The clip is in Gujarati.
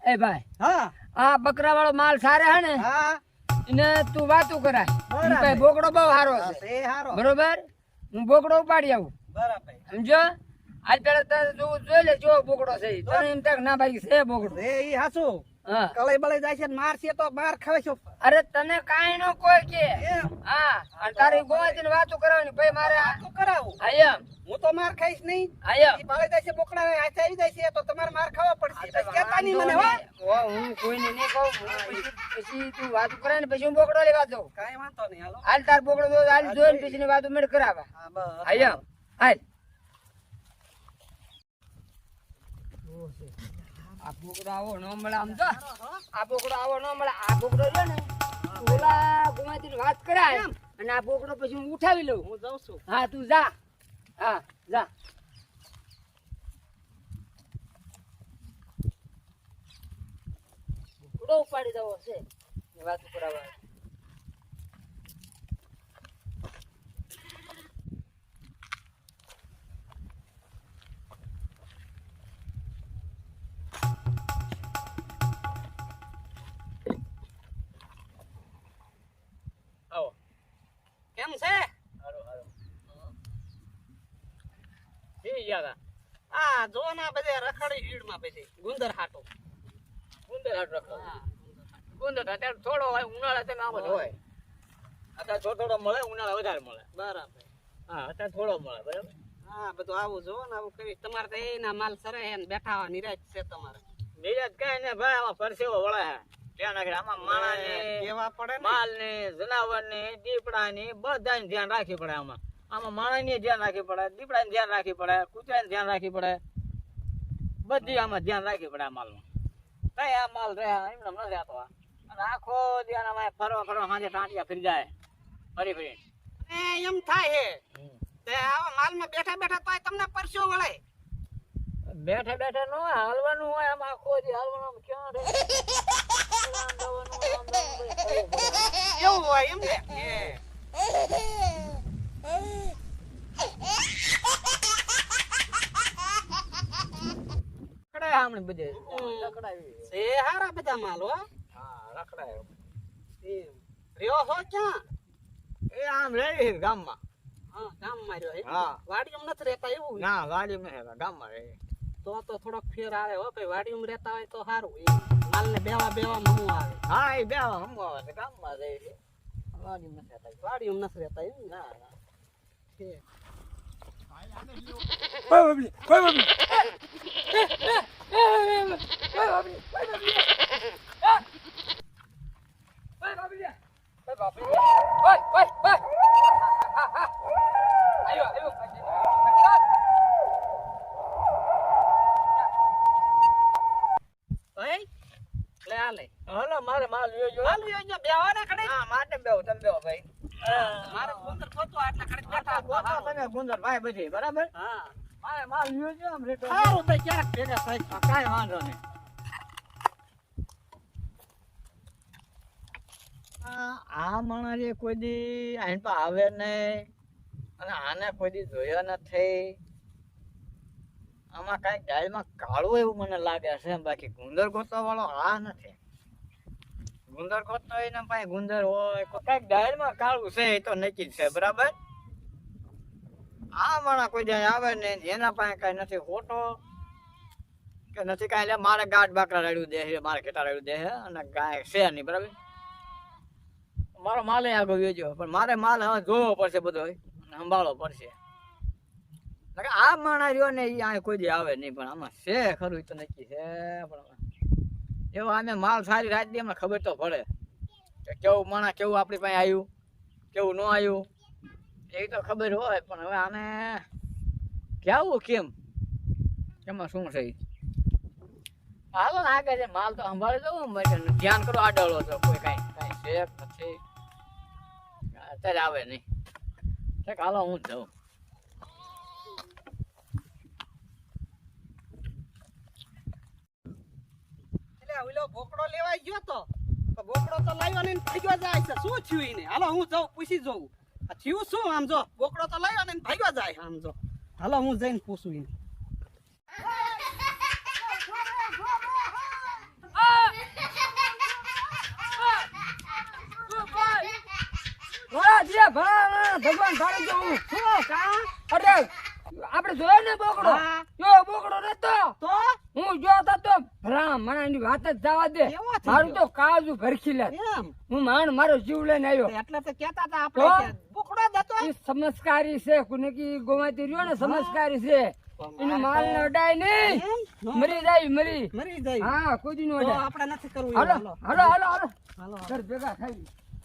એ ભાઈ હા આ બકરા વાળો માલ સારે હે ને હા એને તું વાતું કરાય બરાબર. ભાઈ બોકડો બહુ સારો હા, છે એ હારો બરોબર હું બોકડો ઉપાડી આવું બરાબર સમજો આજ પેલા તારે જોઈ લે જો બોકડો છે ઈ. તને એમ થાય કે ના ભાઈ છે બોકડો એ ઈ હાચું હા કળાઈ બળાઈ જાય છે ને મારશે તો માર ખાવે છો અરે તને કાઈ નો કોઈ કે એમ હા અને તારી ગોવાતીને વાતું કરવાની ભાઈ મારે વાતું કરાવું આયમ હું તો માર ખાઈશ નહીં આયમ ઈ બળાઈ જાય છે બોકડા હાથે આવી જાય છે તો તમારે માર ખાવા પડશે તો કહેતા નહીં મને હો હું કોઈને નહીં કહું પછી તું વાતું કરે ને પછી હું બોકડો લેવા જાઉં કાંઈ વાંધો નહીં હાલો હાલ તાર બોકડો જો હાલ જોઈને પછી ની વાતું મેળ કરાવે હા બસ આયમ હાલ આ બોકડો આવો ન મળે આમ જો આ બોકડો આવો ન મળે આ બોકડો છે ને ઓલા ગુમાતી વાત કરાય અને આ બોકડો પછી હું ઉઠાવી લઉં હું જાઉં છું હા તું જા હા જા બોકડો ઉપાડી દેવો છે વાત કરાવવા આવો કેમ છે આ જો ના બધે રખડી ઈડમાં પછી ગુંદર હાટો ગુંદર હાટ રખો ગુંદર અત્યારે થોડો હોય ઉનાળા તેમ આમ જ હોય અત્યારે થોડો મળે ઉનાળા વધારે મળે બરાબર હા અત્યારે થોડો મળે બરાબર હા બધું આવું જો ને આવું કરી તમારે તો એના માલ સરે હે ને બેઠા હોય નિરાજ છે તમારે નિરાત કઈ ને ભાઈ આમાં પરસેવો વળે હે ત્યાં નાખે આમાં માણસ ને કેવા પડે ને માલ ને જનાવર ને દીપડા ને બધાને ધ્યાન રાખવી પડે આમાં આમાં માણસ ને ધ્યાન રાખવી પડે દીપડા ને ધ્યાન રાખવી પડે કૂતરા ને ધ્યાન રાખવી પડે બધી આમાં ધ્યાન રાખવી પડે આ માલમાં કઈ આ માલ રહે એમને ન રહેતો અને આખો ધ્યાન આમાં ફરવા સાંજે ટાંટિયા ફરી જાય ફરી એમ થાય હે તે આવા માલમાં બેઠા બેઠા તોય તમને પરસ્યો વળે બેઠા બેઠા ન હોય હાલવાનું હોય આમાં આખો દી હાલવાનું આમ ક્યાં રહે આમ જવાનું, આમ જવાનું, બધું કરવું પડે. એવું હોય એમ ને રખડાય આમને બધે રખડાવી છે હારા બધા માલ હો હા રખડાય એમ રહ્યો હો ક્યાં એ આમ રહી ગામમાં હા ગામમાં રહ્યો એમ હા. વાડીમાં નથી રહેતા એવું ના વાડીમાં નહીં ગામમાં રહી તો થોડોક ફેર આવે હો ભાઈ વાડીમાં રહેતા હોય તો સારું એમ માલ ને બેવા મમું આવે હા એ બે હમ આવે છે ગામમાં રહી છે વાડીમાં નથી રહેતા. વાડીમાં નથી રહેતા એમ ના ના છે ભાઈ લે આ લે હલો મારે માલ લ્યો જો હાલ યોજો બેવા ના ખડે હા માટે બેહો તમે બેહો ભાઈ મારે ગુંદર ખોતો એટલે ખડે બેઠા ગોતો તમે ગુંદર ભાઈ બધી બરાબર હા મારે માલ લ્યો જો આમ રેટો સારું ભાઈ ક્યારેક ભેગા થાય કાંઈ વાંધો નહીં આ માણસ જે કોઈ દી આઈન પર આવે નહીં અને આને કોઈ દી જોયો નથી આમાં કઈ ડાળમાં કાળું એવું મને લાગે છે બાકી ગુંદર ગોતવા વાળો આ નથી ગુંદર ગોતતો હોય ને ભાઈ ગુંદર હોય કઈક ડાળમાં કાળું છે એ તો નક્કી જ છે બરાબર આ માણસ કોઈ દી આવે ને એના પાસે કઈ નથી ખોટો કે નથી કાંઈ એટલે મારે ગાઢ બાકરા રાડ્યું દે છે મારે ખેતા રાડ્યું દે છે અને ગાય છે નહીં બરાબર મારો માલે આગળ વેચ્યો પણ મારે માલ હવે જોવો પડશે બધો સંભાળવો પડશે આ માણસ રહ્યો ને એ આ કોઈ દી આવે નહીં પણ આમાં છે ખરું તો નક્કી છે પણ એવો આને માલ સારી રાત દી અમને ખબર તો પડે કે કેવું માણસ કેવું આપણી પાસે આવ્યું કેવું ન આવ્યું એ તો ખબર હોય પણ હવે આને કેવું કેમ એમાં શું છે હાલો ને આગળ છે માલ તો સંભાળી દઉં ધ્યાન કરો આડળો તો કોઈ કાંઈ છે નથી અત્યારે આવે નહીં હાલો હું જ જાઉં એટલે ઓલો બોકડો લેવાઈ ગયો તો બોકડો તો લાવ્યો ને ભાગ્યો જાય છે શું થયું એને હાલો હું જાઉં પૂછી જોઉં આ થયું શું આમ જો બોકડો તો લાવ્યો ને ભાગ્યો જાય આમ જો હાલો હું જઈને પૂછું એને ભલા ભગવાન ભાળી જો હું શું કા અરે આપણે જોયો ને બોકડો હા. જો બોકડો નતો તો હું જોતો તો ભલા મને એની વાત જ જવા દે કેવો થઈ મારું ગયો? તો કાજુ ભરખી લે એમ હું મારો જીવ લઈને આવ્યો એટલે તો કહેતા હતા તો? આપણે કે બોકડો જ હતો એ સમસ્કારી છે કોને કી ગોમાતી રહ્યો ને સમસ્કારી છે એનું માલ ને અડાય નહીં એમ? મરી જાય મરી મરી જાય હા કોઈ દી નો તો અડાય આપણે નથી કરવું હાલો એવું, હાલો હાલો હાલો હાલો ઘર ભેગા થઈ